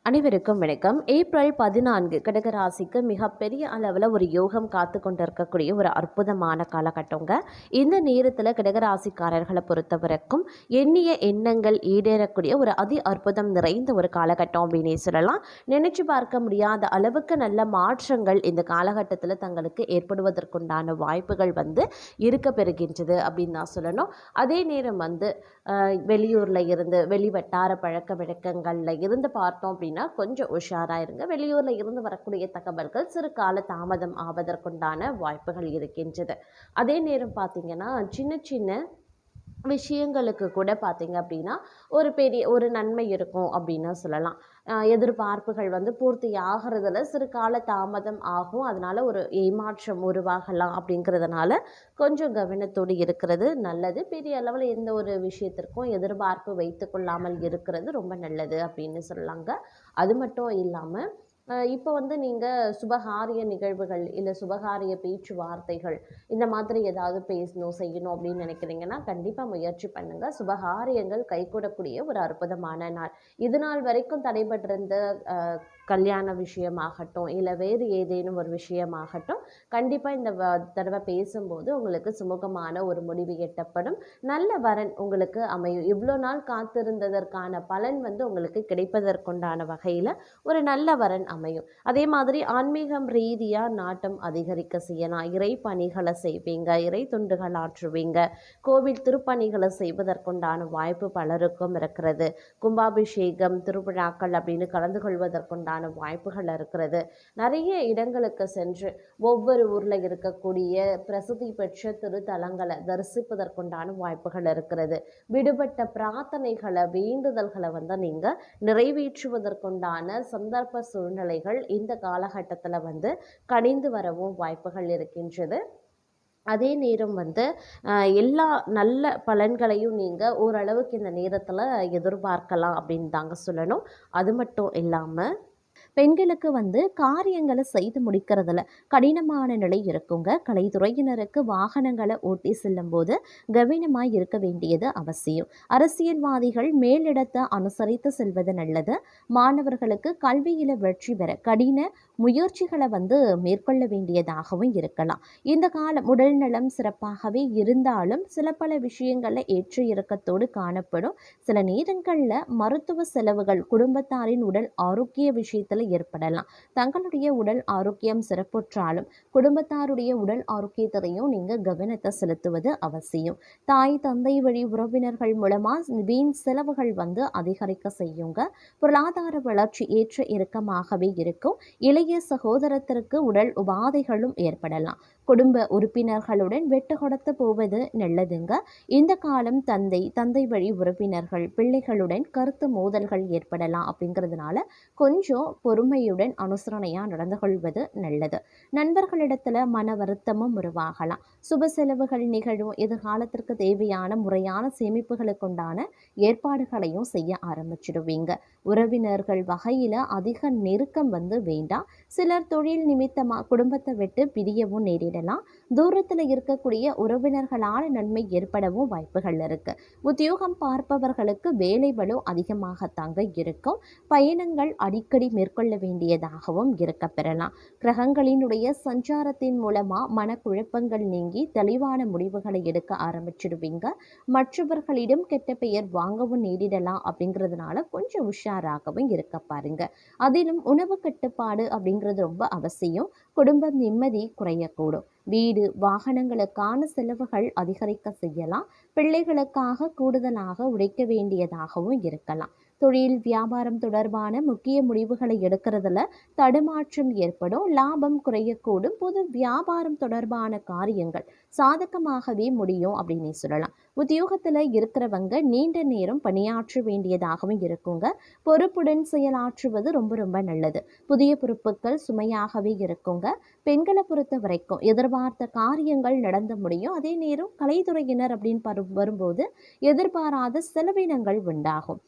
அனைவருக்கும் வணக்கம். ஏப்ரல் 14 கடகராசிக்கு மிகப்பெரிய அளவில் ஒரு யோகம் காத்து கொண்டிருக்கக்கூடிய ஒரு அற்புதமான காலகட்டங்க. இந்த நேரத்தில் கடகராசிக்காரர்களை பொறுத்தவரைக்கும் எண்ணிய எண்ணங்கள் ஈடேறக்கூடிய ஒரு அற்புதம் நிறைந்த ஒரு காலகட்டம் அப்படின்னே சொல்லலாம். நினைச்சு பார்க்க முடியாத அளவுக்கு நல்ல மாற்றங்கள் இந்த காலகட்டத்தில் தங்களுக்கு ஏற்படுவதற்குண்டான வாய்ப்புகள் இருக்க பெறுகின்றது அப்படின்னு தான் சொல்லணும். அதே நேரம் வெளியூரில் இருந்து வெளி வட்டார பழக்க வழக்கங்களில் இருந்து பார்த்தோம் அப்படின்னா கொஞ்சம் உஷாராக இருங்க. வெளியூரில் இருந்து வரக்கூடிய தகவல்கள் சிறு கால தாமதம் ஆவதற்குண்டான வாய்ப்புகள் இருக்கின்றது. அதே நேரம் பார்த்தீங்கன்னா சின்ன சின்ன விஷயங்களுக்கு கூட பார்த்தீங்க அப்படின்னா ஒரு நன்மை இருக்கும் அப்படின்னு சொல்லலாம். எதிர்பார்ப்புகள் பூர்த்தி ஆகிறதுல சிறு கால தாமதம் ஆகும். அதனால ஒரு ஏமாற்றம் உருவாகலாம். அப்படிங்கிறதுனால கொஞ்சம் கவனத்தோடு இருக்கிறது நல்லது. பெரிய அளவில் எந்த ஒரு விஷயத்திற்கும் எதிர்பார்ப்பு வைத்து கொள்ளாமல் இருக்கிறது ரொம்ப நல்லது அப்படின்னு சொல்லலாங்க. அது மட்டும் இல்லாமல் இப்போ நீங்கள் சுபகாரிய நிகழ்வுகள் இல்லை சுபகாரிய பேச்சுவார்த்தைகள் இந்த மாதிரி ஏதாவது பேசணும் செய்யணும் அப்படின்னு நினைக்கிறீங்கன்னா கண்டிப்பாக முயற்சி பண்ணுங்கள். சுபகாரியங்கள் கைகூடக்கூடிய ஒரு அற்புதமான நாள். இது நாள் வரைக்கும் தடைபட்டிருந்த கல்யாண விஷயமாகட்டும் இல்லை வேறு ஏதேனும் ஒரு விஷயமாகட்டும் கண்டிப்பாக இந்த தடவை பேசும்போது உங்களுக்கு சுமூகமான ஒரு முடிவு எட்டப்படும். நல்ல வரன் உங்களுக்கு அமையும். இவ்வளோ நாள் காத்திருந்ததற்கான பலன் உங்களுக்கு கிடைப்பதற்குண்டான வகையில் ஒரு நல்ல வரன் அமையும். அதே மாதிரி ஆன்மீகம் ரீதியாக நாட்டம் அதிகரிக்க செய்யலாம். இறை பணிகளை செய்வீங்க, இறை தொண்டுகள் ஆற்றுவீங்க, கோவில் திருப்பணிகளை செய்வதற்குண்டான வாய்ப்பு பலருக்கும் இருக்கிறது. கும்பாபிஷேகம் திருவிழாக்கள் அப்படின்னு கலந்து கொள்வதற்குண்டான வாய்ப்புகள் இருக்கிறது. நிறைய இடங்களுக்கு சென்று ஒவ்வொரு ஊரில் இருக்கக்கூடிய பிரசித்தி பெற்ற திருத்தலங்களை தரிசிப்பதற்குண்டான வாய்ப்புகள் இருக்கிறது. விடுபட்ட பிரார்த்தனைகளை வேண்டுதல்களை நீங்கள் நிறைவேற்றுவதற்குண்டான சந்தர்ப்ப சூழ்நிலைகள் இந்த காலகட்டத்தில் கனிந்து வரவும் வாய்ப்புகள் இருக்கின்றது. அதே நேரம் எல்லா நல்ல பலன்களையும் நீங்கள் ஓரளவுக்கு இந்த நேரத்தில் எதிர்பார்க்கலாம் அப்படின்னு தாங்க சொல்லணும். அது மட்டும் இல்லாமல் பெண்களுக்கு காரியங்களை செய்து முடிக்கிறதுல கடினமான நிலை இருக்குங்க. கலைத்துறையினருக்கு வாகனங்களை ஓட்டி செல்லும் போது கவனமாய் இருக்க வேண்டியது அவசியம். அரசியல்வாதிகள் மேலிடத்தை அனுசரித்து செல்வது நல்லது. மாணவர்களுக்கு கல்வியில வெற்றி பெற கடின முயற்சிகளை மேற்கொள்ள வேண்டியதாகவும் இருக்கலாம். இந்த காலம் உடல் நலம் சிறப்பாகவே இருந்தாலும் சில பல விஷயங்கள்ல ஏற்ற இறக்கத்தோடு காணப்படும். சில நேரங்களில் மருத்துவ செலவுகள் குடும்பத்தாரின் உடல் ஆரோக்கிய விஷயத்தில் ஏற்படலாம். தங்களுடைய உடல் ஆரோக்கியம் சிறப்புற்றாலும் குடும்பத்தாருடைய உடல் ஆரோக்கியத்தையும் நீங்க கவனத்தை செலுத்துவது அவசியம். தாய் தந்தை வழி உறவினர்கள் மூலமா வீண் செலவுகள் அதிகரிக்க செய்யுங்க. பொருளாதார வளர்ச்சி ஏற்ற இறக்கமாகவே இருக்கும். இளைய சகோதரத்திற்கு உடல் உபாதைகளும் ஏற்படலாம். குடும்ப உறுப்பினர்களுடன் வெட்டு கொடுத்து போவது நல்லதுங்க. இந்த காலம் தந்தை வழி உறவினர்கள் பிள்ளைகளுடன் கருத்து மோதல்கள் ஏற்படலாம். அப்படிங்கிறதுனால கொஞ்சம் பொறுமையுடன் அனுசரணையாக நடந்து கொள்வது நல்லது. நண்பர்களிடத்துல மன வருத்தமும் உருவாகலாம். சுப செலவுகள் நிகழும். எதிர்காலத்திற்கு தேவையான முறையான சேமிப்புகளுக்குண்டான ஏற்பாடுகளையும் செய்ய ஆரம்பிச்சிடுவீங்க. உறவினர்கள் வகையில அதிக நெருக்கம் வேண்டாம். சிலர் தொழில் நிமித்தமாக குடும்பத்தை விட்டு பிரியவும் நேரிடலாம். தூரத்தில் இருக்கக்கூடிய உறவினர்களால் நன்மை ஏற்படவும் வாய்ப்புகள் இருக்கு. உத்தியோகம் பார்ப்பவர்களுக்கு வேலை பளு அதிகமாகத்தாங்க இருக்கும். பயணங்கள் அடிக்கடி மேற்கொள்ள வேண்டியதாகவும் இருக்க பெறலாம். கிரகங்களினுடைய சஞ்சாரத்தின் மூலமா மனக்குழப்பங்கள் நீங்கி தெளிவான முடிவுகளை எடுக்க ஆரம்பிச்சிடுவீங்க. மற்றவர்களிடம் கெட்ட பெயர் வாங்கவும் நேரிடலாம். அப்படிங்கிறதுனால கொஞ்சம் உஷாராகவும் இருக்க பாருங்க. அதிலும் உணவு கட்டுப்பாடு அப்படிங்கிறது ரொம்ப அவசியம். குடும்பம் நிம்மதி குறையக்கூடும். வீடு வாகனங்களுக்கான செலவுகள் அதிகரிக்க செய்யலாம். பிள்ளைகளுக்காக கூடுதலாக உழைக்க வேண்டியதாகவும் இருக்கலாம். தொழில் வியாபாரம் தொடர்பான முக்கிய முடிவுகளை எடுக்கிறதுல தடுமாற்றம் ஏற்படும். லாபம் குறையக்கூடும். பொது வியாபாரம் தொடர்பான காரியங்கள் சாதகமாகவே முடியும் அப்படின்னு சொல்லலாம். உத்தியோகத்துல இருக்கிறவங்க நீண்ட நேரம் பணியாற்ற வேண்டியதாகவும் இருக்குங்க. பொறுப்புடன் செயலாற்றுவது ரொம்ப ரொம்ப நல்லது. புதிய பொறுப்புகள் சுமையாகவே இருக்குங்க. பெண்களை பொறுத்த வரைக்கும் எதிர்பார்த்த காரியங்கள் நடந்து முடியும். அதே நேரம் கலைத்துறையினர் அப்படின்னு வரும்போது எதிர்பாராத செலவினங்கள் உண்டாகும்.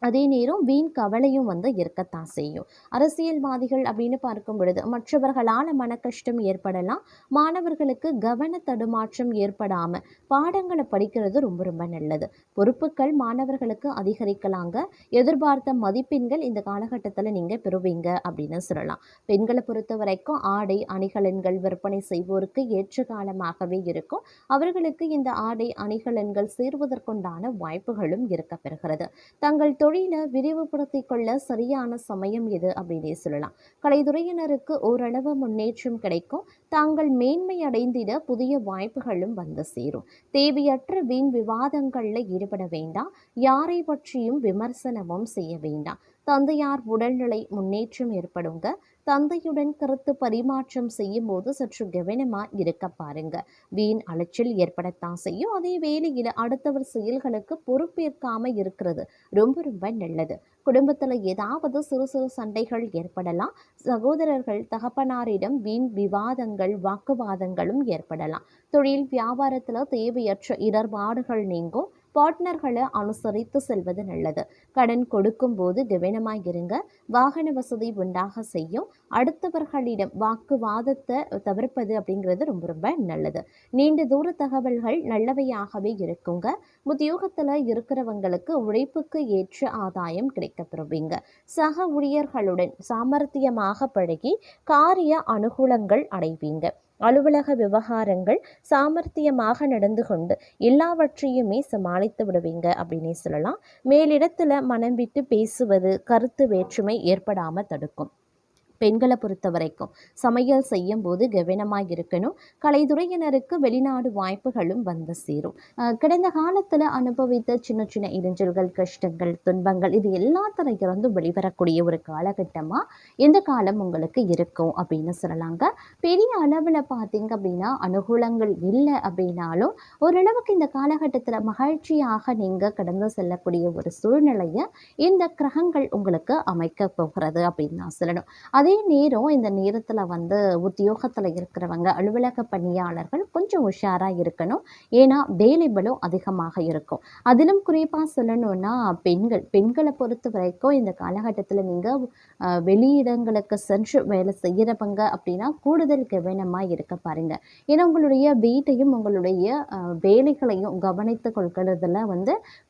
அதே நேரம் வீண் கவலையும் இருக்கத்தான் செய்யும். அரசியல்வாதிகள் அப்படின்னு பார்க்கும் பொழுது மற்றவர்களால் மன கஷ்டம் ஏற்படலாம். மாணவர்களுக்கு கவன தடுமாற்றம் ஏற்படாம பாடங்களை படிக்கிறது ரொம்ப ரொம்ப நல்லது. பொறுப்புகள் மாணவர்களுக்கு அதிகரிக்கலாங்க. எதிர்பார்த்த மதிப்பெண்கள் இந்த காலகட்டத்தில் நீங்க பெறுவீங்க அப்படின்னு சொல்லலாம். பெண்களை பொறுத்த வரைக்கும் ஆடை அணிகலன்கள் விற்பனை செய்வோருக்கு ஏற்ற காலமாகவே இருக்கும். அவர்களுக்கு இந்த ஆடை அணிகலன்கள் சேர்வதற்குண்டான வாய்ப்புகளும் இருக்க பெறுகிறது. தங்கள் தொழிலை விரிவுபடுத்திக் கொள்ள சரியான சமயம் இது அப்படின்னே சொல்லலாம். கலைத்துறையினருக்கு ஓரளவு முன்னேற்றம் கிடைக்கும். தாங்கள் மேன்மை அடைந்திட புதிய வாய்ப்புகளும் சேரும். தேவையற்ற வீண் விவாதங்கள்ல ஈடுபட வேண்டாம். யாரை பற்றியும் விமர்சனமும் செய்ய வேண்டாம். தந்தையார் உடல்நிலை முன்னேற்றம் ஏற்படுங்க. தந்தையுடன் கருத்து பரிமாற்றம் செய்யும் போது சற்று கவனமா இருக்க பாருங்க. வீண் அலைச்சல் ஏற்படத்தான் செய்யும். அதே வேளையில் அடுத்தவர் செயல்களுக்கு பொறுப்பேற்காம இருக்கிறது ரொம்ப ரொம்ப நல்லது. குடும்பத்துல ஏதாவது சிறு சிறு சண்டைகள் ஏற்படலாம். சகோதரர்கள் தகப்பனாரிடம் வீண் விவாதங்கள் வாக்குவாதங்களும் ஏற்படலாம். தொழில் வியாபாரத்துல தேவையற்ற இடர்பாடுகள் நீங்கும். பார்ட்னர்களை அனுசரித்து செல்வது நல்லது. கடன் கொடுக்கும் போது கவனமாக இருங்க. வாகன வசதி உண்டாக செய்யும். அடுத்தவர்களிடம் வாக்குவாதத்தை தவிர்ப்பது அப்படிங்கிறது ரொம்ப ரொம்ப நல்லது. நீண்ட தூர தகவல்கள் நல்லவையாகவே இருக்குங்க. உத்தியோகத்துல இருக்கிறவங்களுக்கு உழைப்புக்கு ஏற்ற ஆதாயம் கிடைக்கப்பெறுவீங்க. சக ஊழியர்களுடன் சாமர்த்தியமாக பழகி காரிய அனுகூலங்கள் அடைவீங்க. அலுவலக விவகாரங்கள் சாமர்த்தியமாக நடந்து கொண்டு எல்லாவற்றையுமே சமாளித்து விடுவீங்க அப்படின்னே சொல்லலாம். மேலிடத்துல மனம் விட்டு பேசுவது கருத்து வேற்றுமை ஏற்படாம தடுக்கும். பெண்களை பொறுத்த வரைக்கும் சமையல் செய்யும் போது கவனமாக இருக்கணும். கலைத்துறையினருக்கு வெளிநாடு வாய்ப்புகளும் சேரும். கடந்த காலத்தில் அனுபவித்த சின்ன சின்ன இடைஞ்சல்கள் கஷ்டங்கள் துன்பங்கள் இது எல்லாத்திலிருந்து வெளிவரக்கூடிய ஒரு காலகட்டமாக இந்த காலம் உங்களுக்கு இருக்கும் அப்படின்னு சொல்லலாங்க. பெரிய அளவில் பார்த்தீங்க அப்படின்னா அனுகூலங்கள் இல்லை அப்படின்னாலும் ஓரளவுக்கு இந்த காலகட்டத்தில் மகிழ்ச்சியாக நீங்கள் கடந்து செல்லக்கூடிய ஒரு சூழ்நிலையை இந்த கிரகங்கள் உங்களுக்கு அமைக்க போகிறது அப்படின்னு நான் சொல்லணும். அதே நேரம் இந்த நேரத்தில் உத்தியோகத்தில் இருக்கிறவங்க அலுவலக பணியாளர்கள் கொஞ்சம் உஷாராக இருக்கணும். ஏன்னா வேலைகளும் அதிகமாக இருக்கும். அதிலும் குறிப்பாக சொல்லணும்னா பெண்களை பொறுத்த வரைக்கும் இந்த காலகட்டத்தில் நீங்கள் வெளியிடங்களுக்கு சென்று வேலை செய்கிறவங்க அப்படின்னா கூடுதல் கவனமாக இருக்க பாருங்க. ஏன்னா உங்களுடைய வீட்டையும் உங்களுடைய வேலைகளையும் கவனித்து கொள்கிறதுல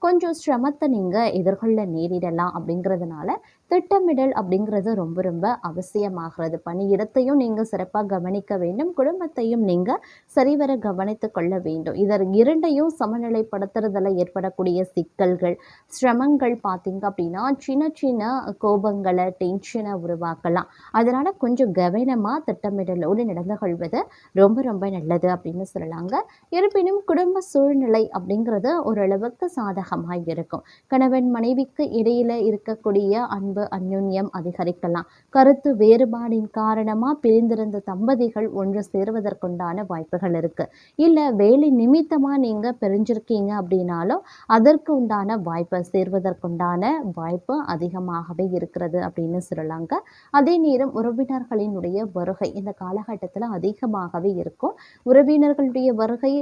கொஞ்சம் சிரமத்தை நீங்கள் எதிர்கொள்ள நேரிடலாம். அப்படிங்கிறதுனால திட்டமிடல் அப்படிங்கிறது ரொம்ப ரொம்ப அவசியமாகிறது. பணியிடத்தையும் நீங்கள் சிறப்பாக கவனிக்க வேண்டும். குடும்பத்தையும் நீங்கள் சரிவர கவனித்து கொள்ள வேண்டும். இரண்டையும் சமநிலைப்படுத்துறதுல ஏற்படக்கூடிய சிக்கல்கள் சிரமங்கள் பார்த்தீங்க அப்படின்னா சின்ன சின்ன கோபங்களை டென்ஷனை உருவாக்கலாம். அதனால கொஞ்சம் கவனமாக திட்டமிடலோடு நடந்து கொள்வது ரொம்ப ரொம்ப நல்லது அப்படின்னு சொல்லலாங்க. இருப்பினும் குடும்ப சூழ்நிலை அப்படிங்கிறது ஓரளவுக்கு சாதகமாக இருக்கும். கணவன் மனைவிக்கு இடையில இருக்கக்கூடிய அன்பு அந்யோன்யம் அதிகரிக்கலாம். கருத்து வேறுபாடின் காரணமா பிரிந்திருந்த தம்பதிகள் ஒன்று சேருவதற்குண்டான வாய்ப்புகள் இருக்கு. இல்ல வேலை நிமித்தமா நீங்க பிரிஞ்சிருக்கீங்க அப்படின்னாலும் அதற்கு உண்டான வாய்ப்பை சேர்வதற்குண்டான வாய்ப்பு அதிகமாகவே இருக்கிறது அப்படின்னு சொல்லலாங்க. அதே நேரம் உறவினர்களினுடைய வருகை இந்த காலகட்டத்தில் அதிகமாகவே இருக்கும். உறவினர்களுடைய வருகை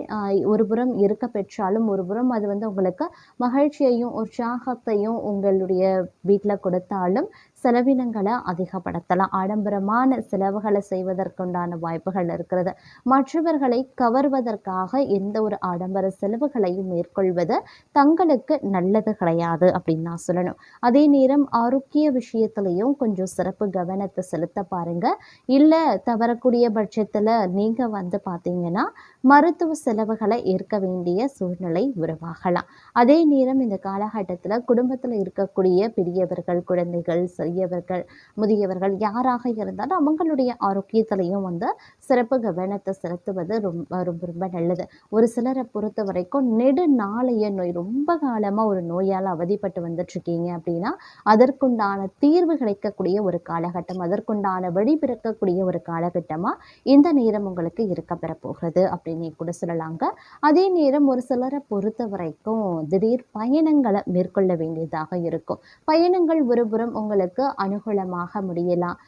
ஒருபுறம் இருக்க பெற்றாலும் ஒருபுறம் அது உங்களுக்கு மகிழ்ச்சியையும் உற்சாகத்தையும் உங்களுடைய வீட்டில் கொடுத்தாலும் செலவினங்களை அதிகப்படுத்தலாம். ஆடம்பரமான செலவுகளை செய்வதற்குண்டான வாய்ப்புகள் இருக்கிறது. மற்றவர்களை கவர்வதற்காக எந்த ஒரு ஆடம்பர செலவுகளையும் மேற்கொள்வது தங்களுக்கு நல்லது கிடையாது அப்படின்னு நான் சொல்லணும். அதே நேரம் ஆரோக்கிய விஷயத்திலையும் கொஞ்சம் சிறப்பு கவனத்தை செலுத்த பாருங்க. இல்லை தவறக்கூடிய பட்சத்தில் நீங்கள் பார்த்தீங்கன்னா மருத்துவ செலவுகளை ஏற்க வேண்டிய சூழ்நிலை உருவாகலாம். அதே நேரம் இந்த காலகட்டத்தில் குடும்பத்தில் இருக்கக்கூடிய பெரியவர்கள் குழந்தைகள் சிறியவர்கள் முதியவர்கள் யாராக இருந்தாலும் அவங்களுடைய ஆரோக்கியத்திலையும் சிறப்பு கவனத்தை செலுத்துவது ரொம்ப ரொம்ப ரொம்ப நல்லது. ஒரு சிலரை பொறுத்த வரைக்கும் நெடுநாளைய நோய் ரொம்ப காலமாக ஒரு நோயால் அவதிப்பட்டு வந்துட்டுருக்கீங்க அப்படின்னா அதற்குண்டான தீர்வு கிடைக்கக்கூடிய ஒரு காலகட்டம் அதற்குண்டான வழி பிறக்கக்கூடிய ஒரு காலகட்டமாக இந்த நேரம் உங்களுக்கு இருக்க பெறப்போகிறது அப்படின்னு கூட சொல்லலாங்க. அதே நேரம் ஒரு சிலரை பொறுத்த வரைக்கும் திடீர் பயணங்களை மேற்கொள்ள வேண்டியதாக இருக்கும். பயணங்கள் ஒருபுறம் உங்களுக்கு அனுகூலமாக முடியலாம்.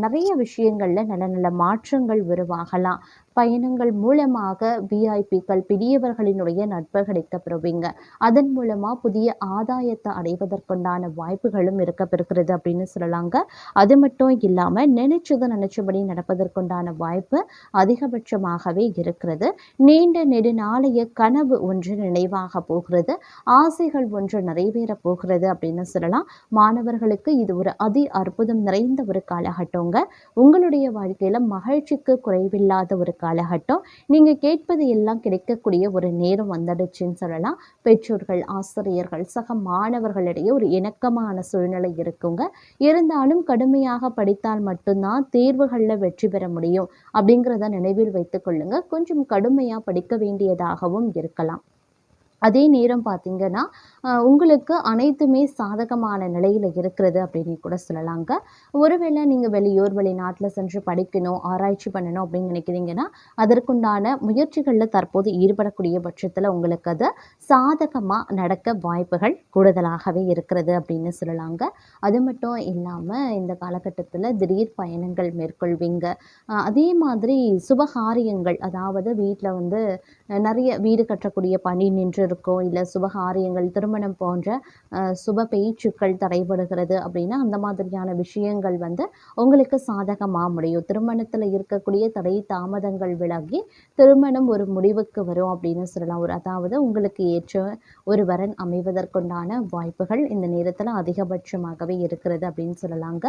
நிறைய விஷயங்கள்ல நல்ல நல்ல மாற்றங்கள் உருவாகலாம். பயணங்கள் மூலமாக விஐபிக்கள் பெரியவர்களினுடைய நட்பு கிடைக்கப்பெறுவீங்க. அதன் மூலமா புதிய ஆதாயத்தை அடைவதற்குண்டான வாய்ப்புகளும் இருக்கப்பெறுகிறது அப்படின்னு சொல்லலாங்க. அது மட்டும் இல்லாம நினைச்சது நினைச்சபடி நடப்பதற்குண்டான வாய்ப்பு அதிகபட்சமாகவே இருக்கிறது. நீண்ட நெடுநாளைய கனவு ஒன்று நினைவாக போகிறது. ஆசைகள் ஒன்று நிறைவேறப் போகிறது அப்படின்னு சொல்லலாம். மாணவர்களுக்கு இது ஒரு அற்புதம் நிறைந்த ஒரு காலகட்டங்க. உங்களுடைய வாழ்க்கையில மகிழ்ச்சிக்கு குறைவில்லாத ஒரு காலகட்டம். நீங்க கேட்பது எல்லாம் கிடைக்கக்கூடிய ஒரு நேரம் வந்துடுச்சுன்னு சொல்லலாம். பெற்றோர்கள், ஆசிரியர்கள், சக மாணவர்களிடையே ஒரு இணக்கமான சூழ்நிலை இருக்குங்க. இருந்தாலும் கடுமையாக படித்தால் மட்டும்தான் தேர்வுகளில் வெற்றி பெற முடியும் அப்படிங்கிறத நினைவில் வைத்துக் கொள்ளுங்க. கொஞ்சம் கடுமையா படிக்க வேண்டியதாகவும் இருக்கலாம். அதே நேரம் பார்த்தீங்கன்னா, உங்களுக்கு அனைத்துமே சாதகமான நிலையில இருக்கிறது அப்படின்னு கூட சொல்லலாங்க. ஒருவேளை நீங்க வெளியூர், வெளிநாட்ல சென்று படிக்கணும், ஆராய்ச்சி பண்ணணும் அப்படின்னு நினைக்கிறீங்கன்னா, அதற்குண்டான முயற்சிகள்ல தற்போது ஈடுபடக்கூடிய பட்சத்துல உங்களுக்கு அது சாதகமா நடக்க வாய்ப்புகள் கூடுதலாகவே இருக்கிறது அப்படின்னு சொல்லலாங்க. அது மட்டும் இல்லாம இந்த காலகட்டத்துல திடீர் பயணங்கள் மேற்கொள்வீங்க. அதே மாதிரி சுபகாரியங்கள், அதாவது வீட்ல வந்து நிறைய வீடு கட்டக்கூடிய பணி நின்றிருக்கும், இல்ல சுபகாரியங்கள், திருமணம் போன்ற சுப பேச்சுக்கள் தடைபடுகிறது அப்படின்னா, அந்த மாதிரியான விஷயங்கள் வந்து உங்களுக்கு சாதகமா முடியும். திருமணத்துல இருக்கக்கூடிய தடை தாமதங்கள் விலகி, திருமணம் ஒரு முடிவுக்கு வரும் அப்படின்னு சொல்லலாம். அதாவது உங்களுக்கு ஏற்ற ஒரு வரன் அமைவதற்குண்டான வாய்ப்புகள் இந்த நேரத்துல அதிகபட்சமாகவே இருக்கிறது அப்படின்னு சொல்லலாங்க.